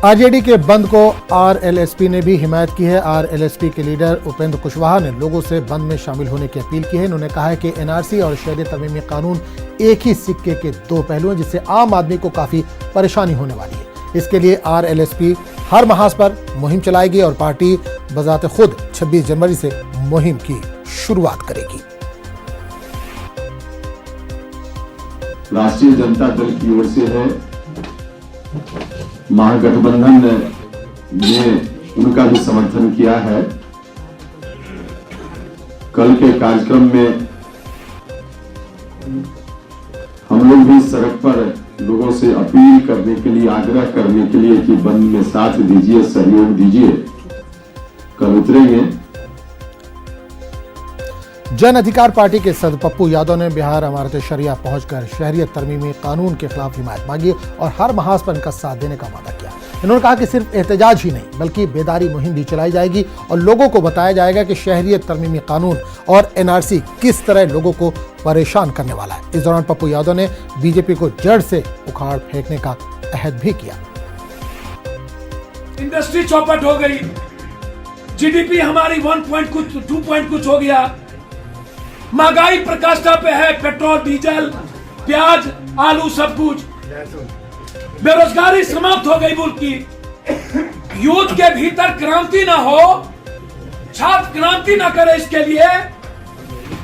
RJD के बंद को आरएलएसपी ने भी हिमायत की है। आरएलएसपी के लीडर उपेंद्र कुशवाहा ने लोगों से बंद में शामिल होने की अपील की है। इन्होंने कहा है कि एनआरसी और शहरियत तरमीमी कानून एक ही सिक्के के दो पहलू हैं, जिससे आम आदमी को काफी परेशानी होने वाली है। इसके लिए आरएलएसपी हर महाज पर मुहिम चलाएगी और पार्टी बजाते खुद 26 जनवरी से मुहिम की शुरुआत करेगी। राष्ट्रीय जनता दल की ओर से है, महागठबंधन ने उनका भी समर्थन किया है। कल के कार्यक्रम में हम लोग भी सड़क पर लोगों से अपील करने के लिए, आग्रह करने के लिए कि बंद में साथ दीजिए, सहयोग दीजिए, कल उतरेंगे। जन अधिकार पार्टी के सदस्य पप्पू यादव ने बिहार अमारत शरिया पहुंचकर शहरियत तरमीमी कानून के खिलाफ हिमायत मांगी और हर महाज पर इनका साथ देने का वादा किया। इन्होंने कहा कि सिर्फ एहतजाज ही नहीं बल्कि बेदारी मुहिम भी चलाई जाएगी और लोगों को बताया जाएगा कि शहरियत तरमीमी कानून और एनआरसी किस तरह लोगों को परेशान करने वाला है। इस दौरान पप्पू यादव ने बीजेपी को जड़ से उखाड़ फेंकने का अहद भी किया। इंडस्ट्री चौपट हो गई, जीडीपी हमारी 1 पॉइंट कुछ 2 पॉइंट कुछ हो गया, महंगाई प्रकाष्ठा पे है, पेट्रोल, डीजल, प्याज, आलू, सब कुछ, बेरोजगारी समाप्त हो गई मुल्क की। यूथ के भीतर क्रांति ना हो, छात्र क्रांति ना करे, इसके लिए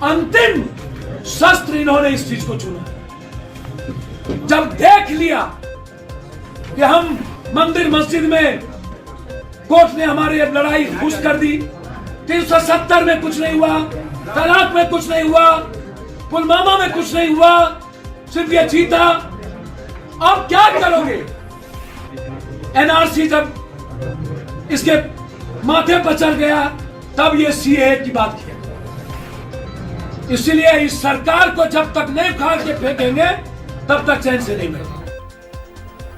अंतिम शस्त्र इन्होंने इस चीज को चुना। जब देख लिया कि हम मंदिर मस्जिद में कोर्ट ने हमारी लड़ाई खुश कर दी, 370 में कुछ नहीं हुआ, तलाक में कुछ नहीं हुआ, पुलवामा में कुछ नहीं हुआ, सिर्फ ये जीता, अब क्या करोगे? एनआरसी जब इसके माथे पर चढ़ गया तब ये सीए की बात किया। इसलिए इस सरकार को जब तक नहीं उखाड़ के फेंकेंगे तब तक चैन से नहीं बैठेंगे।